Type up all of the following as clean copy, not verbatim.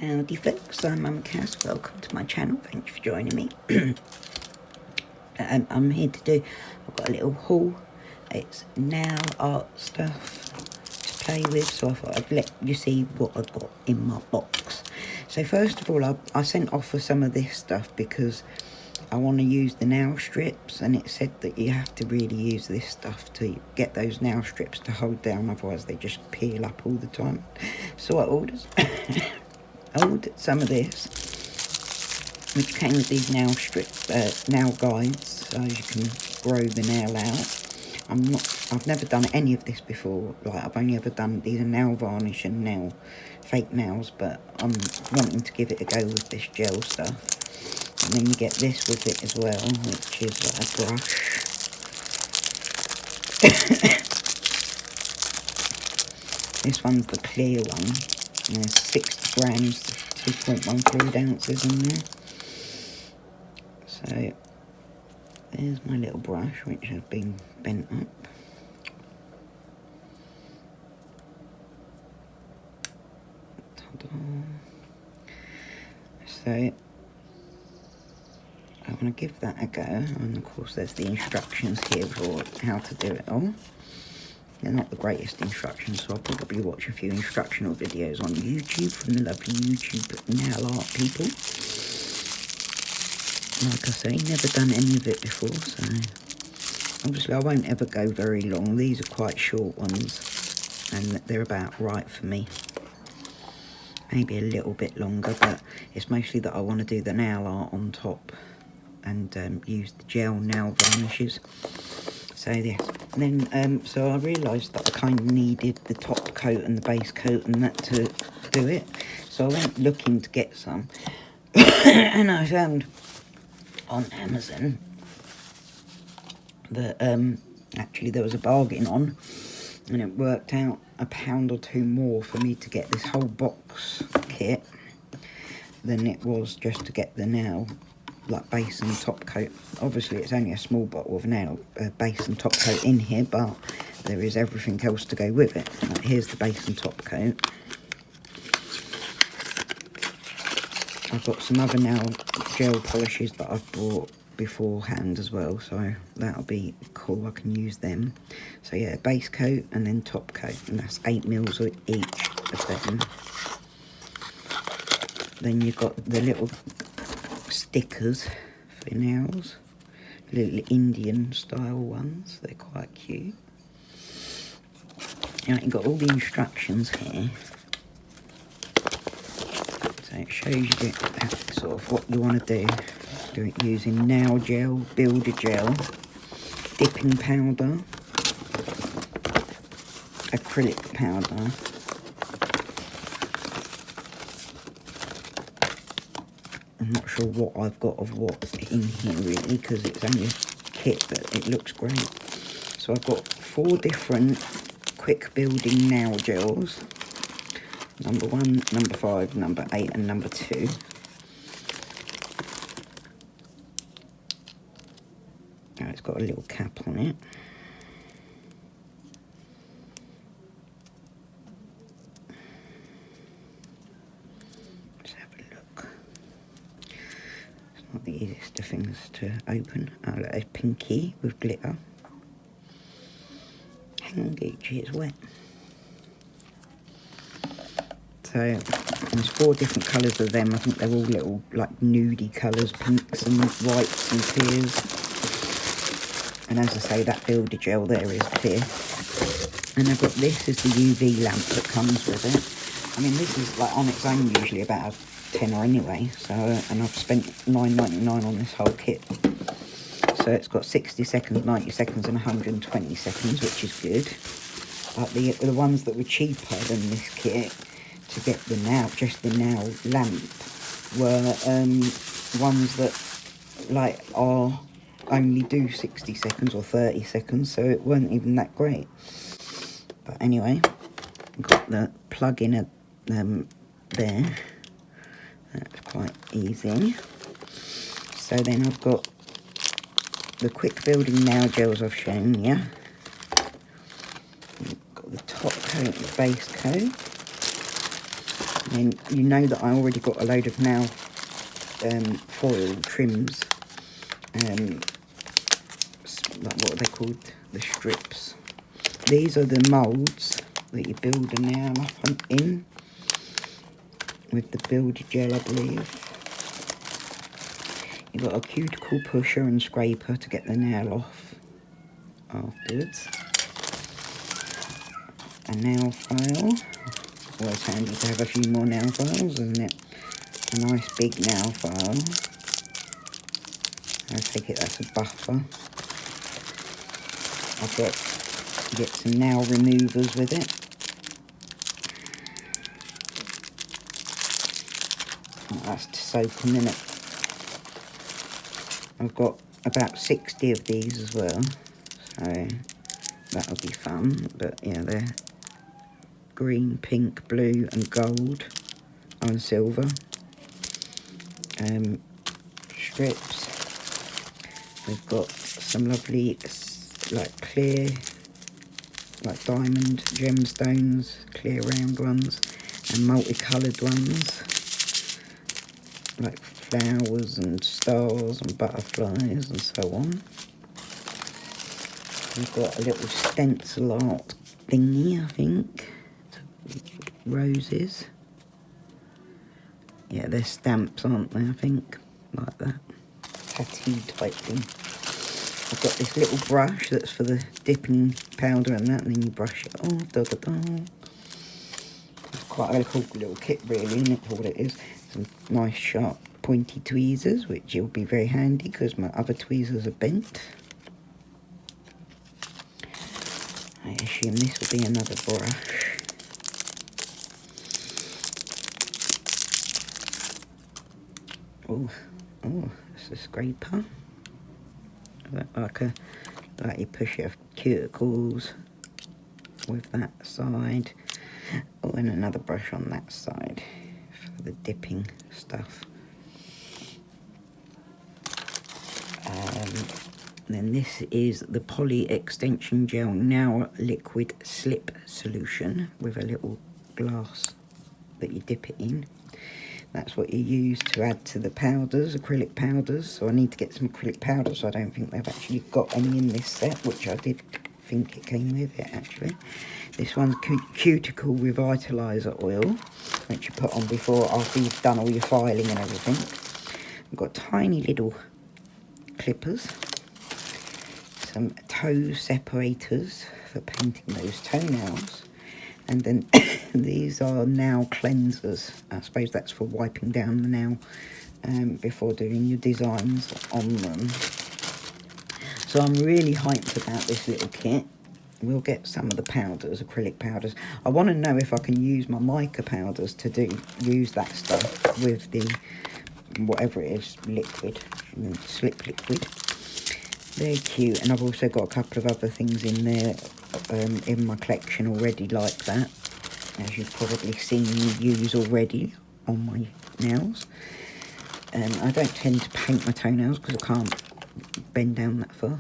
Howdy folks, I'm Mum Cass, welcome to my channel, thank you for joining me. I'm here to do, I've got a little haul, it's nail art stuff to play with, so I thought I'd let you see what I've got in my box. So first of all, I sent off for some of this stuff because I want to use the nail strips, and it said that you have to really use this stuff to get those nail strips to hold down, otherwise they just peel up all the time. So I ordered some of this, which came with these nail nail guides, so you can grow the nail out. I've never done any of this before. Like, I've only ever done these nail varnish and fake nails, but I'm wanting to give it a go with this gel stuff. And then you get this with it as well, which is like a brush. This one's the clear one. There's 60 grams, 2.1 fluid ounces in there. So there's my little brush, which has been bent up. Ta-da. So I want to give that a go, and of course there's the instructions here for how to do it all. They're not the greatest instructions, so I'll probably watch a few instructional videos on YouTube from the lovely YouTube nail art people. Like I say, never done any of it before, so obviously I won't ever go very long. These are quite short ones, and they're about right for me. Maybe a little bit longer, but it's mostly that I want to do the nail art on top and use the gel nail varnishes. So yes, and then so I realised that I kind of needed the top coat and the base coat and that to do it. So I went looking to get some, and I found on Amazon that actually there was a bargain on, and it worked out £1 or £2 more for me to get this whole box kit than it was just to get the nail, like base and top coat. Obviously it's only a small bottle of nail base and top coat in here, but there is everything else to go with it. Like, here's the base and top coat. I've got some other nail gel polishes that I've bought beforehand as well, so that'll be cool, I can use them. So yeah, base coat and then top coat, and that's 8mm each of them. Then you've got the little stickers for nails, little Indian style ones, they're quite cute. And you've got all the instructions here, so it shows you sort of what you want to do. Do it using nail gel, builder gel, dipping powder, acrylic powder, I'm not sure what I've got of what's in here really, because it's only a kit, but it looks great. So I've got 4 different quick building nail gels. Number 1, number 5, number 8 and number 2. Now it's got a little cap on it. Not the easiest of things to open. Oh, look, there's pinky with glitter. Hang on, Gucci, it's wet. So there's 4 different colours of them. I think they're all little like nudie colours, pinks and whites and clears. And as I say, that builder gel there is clear. And I've got this is the UV lamp that comes with it. I mean, this is like on its own usually about a tenner anyway, so, and I've spent £9.99 on this whole kit. So it's got 60 seconds, 90 seconds and 120 seconds, which is good. Like the ones that were cheaper than this kit to get the nail, just the nail lamp, were ones that like only do 60 seconds or 30 seconds, so it weren't even that great. But anyway, got the plug in there. That's quite easy. So then I've got the quick building nail gels I've shown you. Got the top coat, the base coat. And you know that I already got a load of nail foil trims. Like what are they called? The strips. These are the moulds that you build a nail up in with the builder gel, I believe. You've got a cuticle pusher and scraper to get the nail off afterwards. A nail file. Always handy to have a few more nail files, isn't it? A nice big nail file. I take it that's a buffer. I've got to get some nail removers with it. Oh, that's to soak them in it. I've got about 60 of these as well, so that'll be fun. But yeah, they're green, pink, blue and gold and silver. Strips. We've got some lovely like clear, like diamond gemstones, clear round ones, and multicoloured ones like flowers and stars and butterflies and so on. We've got a little stencil art thingy, I think. Roses. Yeah, they're stamps, aren't they, I think? Like that. Tattoo type thing. I've got this little brush that's for the dipping powder and that, and then you brush it off. Da, da, da. It's quite a cool little kit, really, isn't it, for what it is? Some nice sharp pointy tweezers, which will be very handy because my other tweezers are bent. I assume this will be another brush. Oh, it's a scraper. Like you push your cuticles with that side. Oh, and another brush on that side for the dipping stuff. Then this is the Poly Extension Gel Now Liquid Slip Solution with a little glass that you dip it in. That's what you use to add to the powders, acrylic powders. So I need to get some acrylic powders. I don't think they've actually got any in this set, which I did think it came with it actually. This one's Cuticle Revitalizer Oil, which you put on before, after you've done all your filing and everything. We've got tiny little clippers, some toe separators for painting those toenails, and then these are nail cleansers. I suppose that's for wiping down the nail before doing your designs on them. So I'm really hyped about this little kit. We'll get some of the powders, acrylic powders. I want to know if I can use my mica powders to use that stuff with the whatever it is, liquid, slip liquid. They're cute, and I've also got a couple of other things in there in my collection already like that, as you've probably seen me use already on my nails. I don't tend to paint my toenails because I can't bend down that far.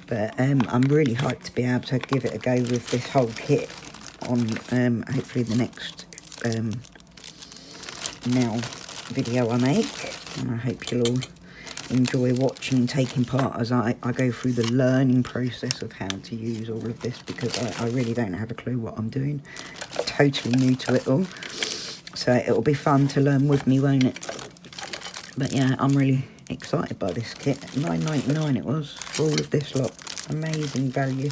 But I'm really hyped to be able to give it a go with this whole kit on hopefully the next nail video I make. And I hope you'll all enjoy watching and taking part as I go through the learning process of how to use all of this, because I really don't have a clue what I'm doing. I'm totally new to it all. So it'll be fun to learn with me, won't it? But yeah, I'm really excited by this kit. $9.99 it was for all of this lot. Amazing value.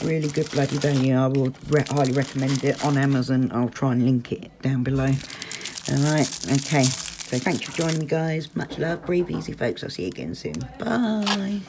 Really good bloody value. I would highly recommend it on Amazon. I'll try and link it down below. Alright, okay. So thanks for joining me, guys. Much love. Breathe easy, folks. I'll see you again soon. Bye.